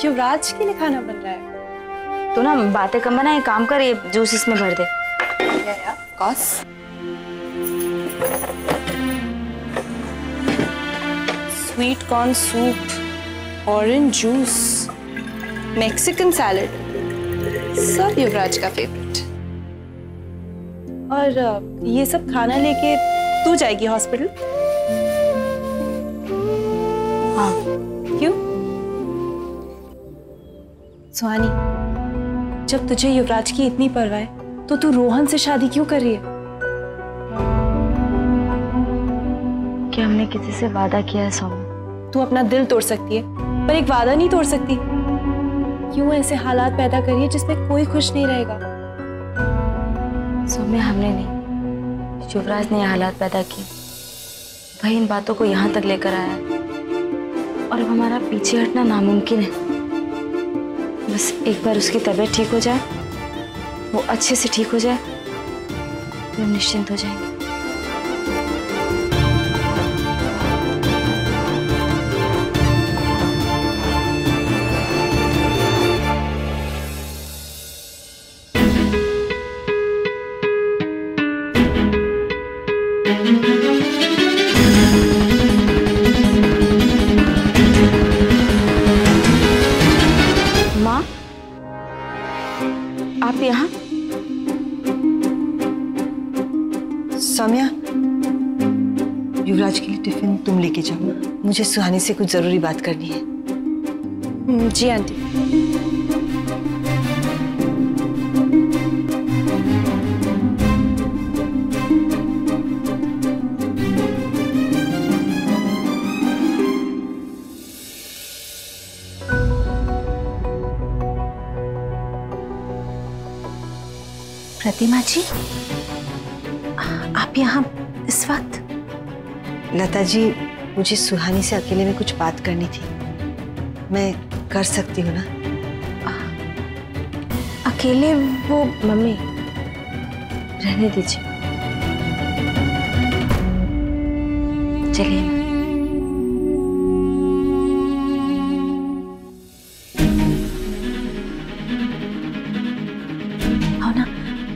युवराज के लिए खाना बन रहा है। तो ना बातें कम बना, एक काम कर, ये जूस इसमें भर दे। या cos sweet corn soup, orange juice, Mexican salad, सब युवराज का फेवरेट। और ये सब खाना लेके तू जाएगी हॉस्पिटल? हाँ। क्यों? सुहानी, जब तुझे युवराज की इतनी परवाह है तो तू रोहन से शादी क्यों कर रही है? क्या हमने किसी से वादा किया है सौम्या? तू अपना दिल तोड़ सकती है पर एक वादा नहीं तोड़ सकती। क्यों ऐसे हालात पैदा करिए जिसमें कोई खुश नहीं रहेगा? सौम्या, हमने नहीं, युवराज ने हालात पैदा किए। भाई इन बातों को यहाँ तक लेकर आया और अब हमारा पीछे हटना नामुमकिन है। बस एक बार उसकी तबीयत ठीक हो जाए, वो अच्छे से ठीक हो जाए, फिर हम निश्चिंत हो जाएंगे। माँ, आप यहाँ? सौम्या, युवराज के लिए टिफिन तुम लेके जाओ। मुझे सुहानी से कुछ जरूरी बात करनी है। जी आंटी। प्रतिमा जी, आप यहाँ इस वक्त? लता जी, मुझे सुहानी से अकेले में कुछ बात करनी थी। मैं कर सकती हूँ ना? अकेले? वो मम्मी, रहने दीजिए, चलिए।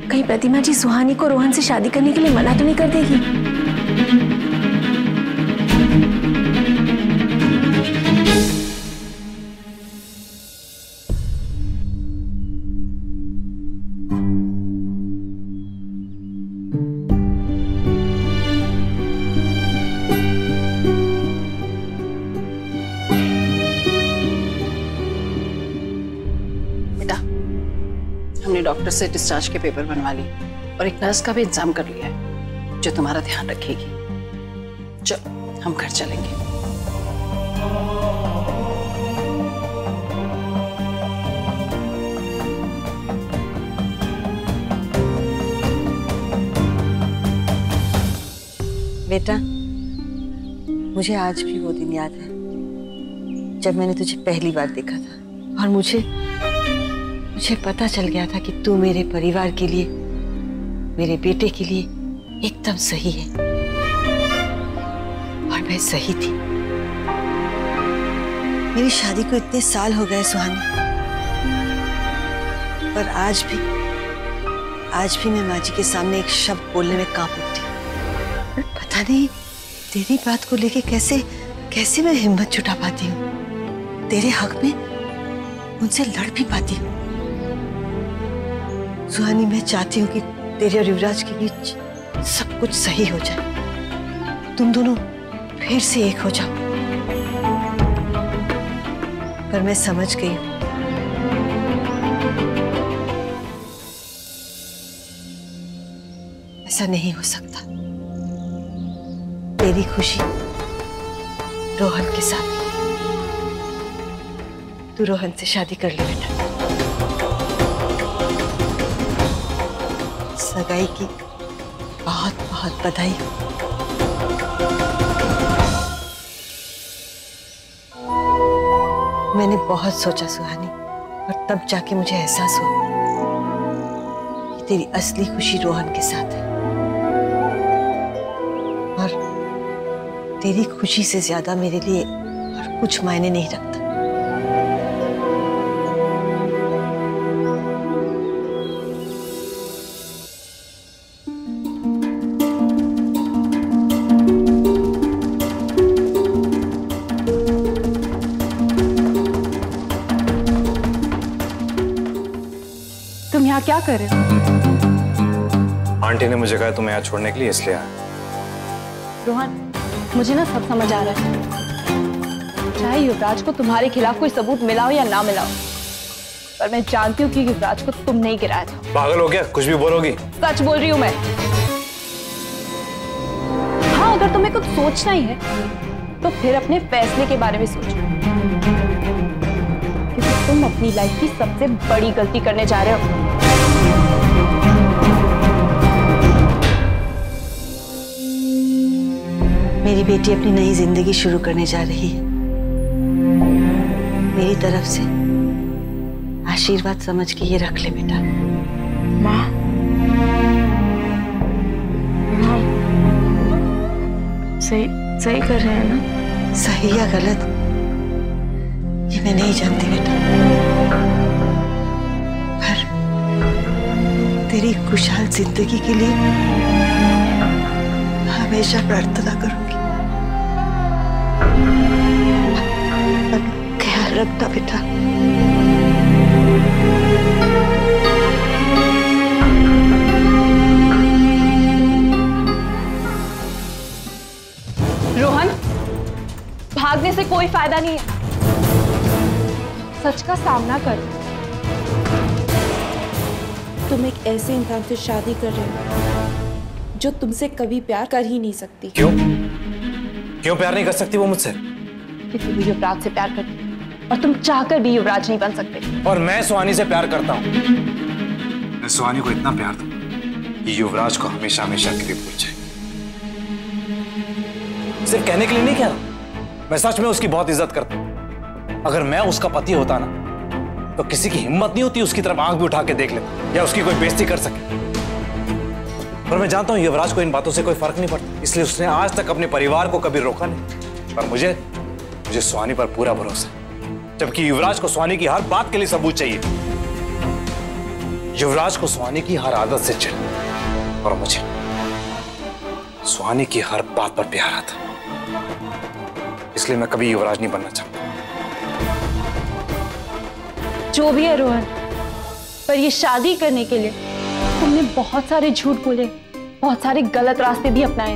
कहीं प्रतिमा जी सुहानी को रोहन से शादी करने के लिए मना तो नहीं कर देगी? हमने डॉक्टर से डिस्चार्ज के पेपर बनवा लिए और एक नर्स का भी इंतजाम कर लिया है जो तुम्हारा ध्यान रखेगी। चलो हम घर चलेंगे। बेटा, मुझे आज भी वो दिन याद है जब मैंने तुझे पहली बार देखा था और मुझे पता चल गया था कि तू मेरे परिवार के लिए, मेरे बेटे के लिए एकदम सही है। और मैं सही थी। मेरी शादी को इतने साल हो गए सुहानी, पर आज भी मैं माँ जी के सामने एक शब्द बोलने में कांप उठती। पता नहीं तेरी बात को लेके कैसे मैं हिम्मत जुटा पाती हूँ, तेरे हक में उनसे लड़ भी पाती हूँ। सुहानी, मैं चाहती हूँ कि तेरे और युवराज के बीच सब कुछ सही हो जाए, तुम दोनों फिर से एक हो जाओ। पर मैं समझ गई हूँ ऐसा नहीं हो सकता। तेरी खुशी रोहन के साथ। तू रोहन से शादी कर ले बेटा। सगाई की बहुत बहुत बधाई हो। मैंने बहुत सोचा सुहानी, और तब जाके मुझे एहसास हुआ कि तेरी असली खुशी रोहन के साथ है, और तेरी खुशी से ज्यादा मेरे लिए और कुछ मायने नहीं रखता। कर रहे हो? आंटी ने मुझे कहा तुम्हें यहाँ छोड़ने के लिए, इसलिए आया। रोहन, मुझे ना सब समझ आ रहा है। चाहे युवराज को तुम्हारे खिलाफ कोई सबूत मिला हो या ना मिला हो, पर मैं जानती हूँ कि युवराज को तुमने ही गिराया था। पागल हो गया? कुछ भी बोलोगी? सच बोल रही हूँ मैं। हाँ, अगर तुम्हें कुछ सोचना ही है तो फिर अपने फैसले के बारे में सोचो, क्योंकि तुम अपनी लाइफ की सबसे बड़ी गलती करने जा रहे हो। मेरी बेटी अपनी नई जिंदगी शुरू करने जा रही है। मेरी तरफ से आशीर्वाद समझ के ये रख ले बेटा। माँ, सही कर रहे हैं ना? सही या गलत ये मैं नहीं जानती बेटा, पर तेरी खुशहाल जिंदगी के लिए हमेशा प्रार्थना करूंगी। ख्याल रखना बेटा। रोहन, भागने से कोई फायदा नहीं है। सच का सामना कर। तुम एक ऐसे इंसान से शादी कर रहे हो जो तुमसे कभी प्यार कर ही नहीं सकती। क्यों? क्यों प्यार नहीं कर सकती वो मुझसे? क्योंकि वो युवराज से प्यार करती है और तुम चाहकर भी युवराज नहीं बन सकते। और मैं सुहानी से प्यार करता हूँ। मैं सुहानी को इतना प्यार दूं कि युवराज को हमेशा हमेशा के लिए भूल जाए। सिर्फ कहने के लिए नहीं कह रहा, मैं सच में उसकी बहुत इज्जत करता हूं। अगर मैं उसका पति होता ना, तो किसी की हिम्मत नहीं होती उसकी तरफ आंख भी उठा के देख लेता या उसकी कोई बेइज्जती कर सके। पर मैं जानता हूं युवराज को इन बातों से कोई फर्क नहीं पड़ता, इसलिए उसने आज तक अपने परिवार को कभी रोका नहीं। पर मुझे सुहानी पर पूरा भरोसा है, जबकि युवराज को सुहानी की हर बात के लिए सबूत चाहिए। युवराज को सुहानी की हर आदत से चिढ़, और मुझे सुहानी की हर बात पर प्यार आता, इसलिए मैं कभी युवराज नहीं बनना चाहता। जो भी है रोहन, पर ये शादी करने के लिए तुमने बहुत सारे झूठ बोले, बहुत सारे गलत रास्ते भी अपनाए,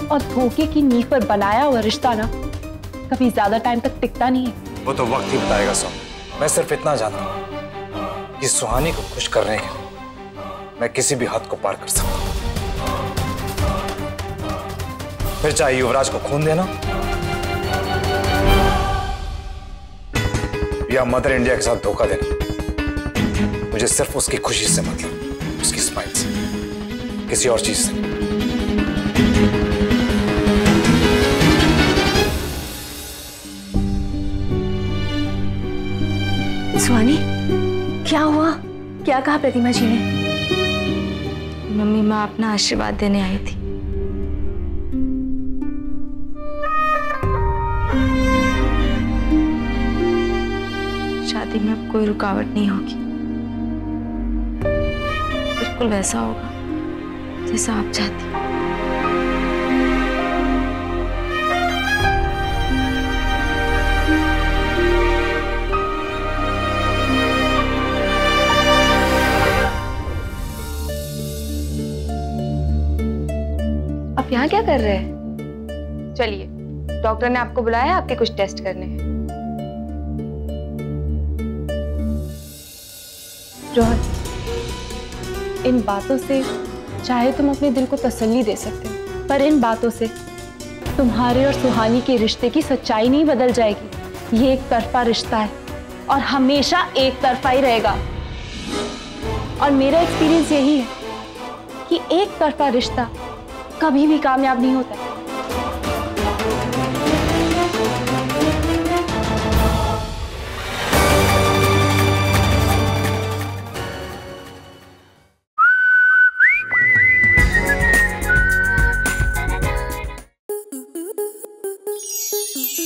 और धोखे की नींव पर बनाया हुआ रिश्ता ना कभी ज्यादा टाइम तक टिकता नहीं है। वो तो वक्त ही बताएगा सोनू। मैं सिर्फ इतना जानता हूं कि सुहानी को खुश करने के लिए मैं किसी भी हद को पार कर सकता हूं। फिर चाहे युवराज को खून देना या मदर इंडिया के साथ धोखा देना, मुझे सिर्फ उसकी खुशी से मतलब, उसकी स्माइल से, किसी और चीज से। सुहानी, क्या हुआ? क्या कहा प्रतिमा जी ने? मम्मी, माँ अपना आशीर्वाद देने आई थी। शादी में अब कोई रुकावट नहीं होगी, बिल्कुल वैसा होगा जैसा आप चाहती हो। आप यहाँ क्या कर रहे हैं? चलिए, डॉक्टर ने आपको बुलाया है, आपके कुछ टेस्ट करने हैं। रोहन, इन बातों से चाहे तुम अपने दिल को तसल्ली दे सकते हो, पर इन बातों से तुम्हारे और सुहानी के रिश्ते की सच्चाई नहीं बदल जाएगी। ये एक तरफा रिश्ता है और हमेशा एक तरफा ही रहेगा। और मेरा एक्सपीरियंस यही है कि एक तरफा रिश्ता कभी भी कामयाब नहीं होता।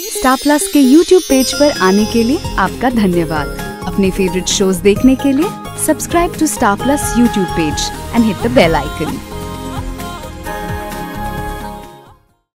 स्टार प्लस के YouTube पेज पर आने के लिए आपका धन्यवाद। अपने फेवरेट शोज देखने के लिए subscribe to star plus YouTube page and hit the bell icon.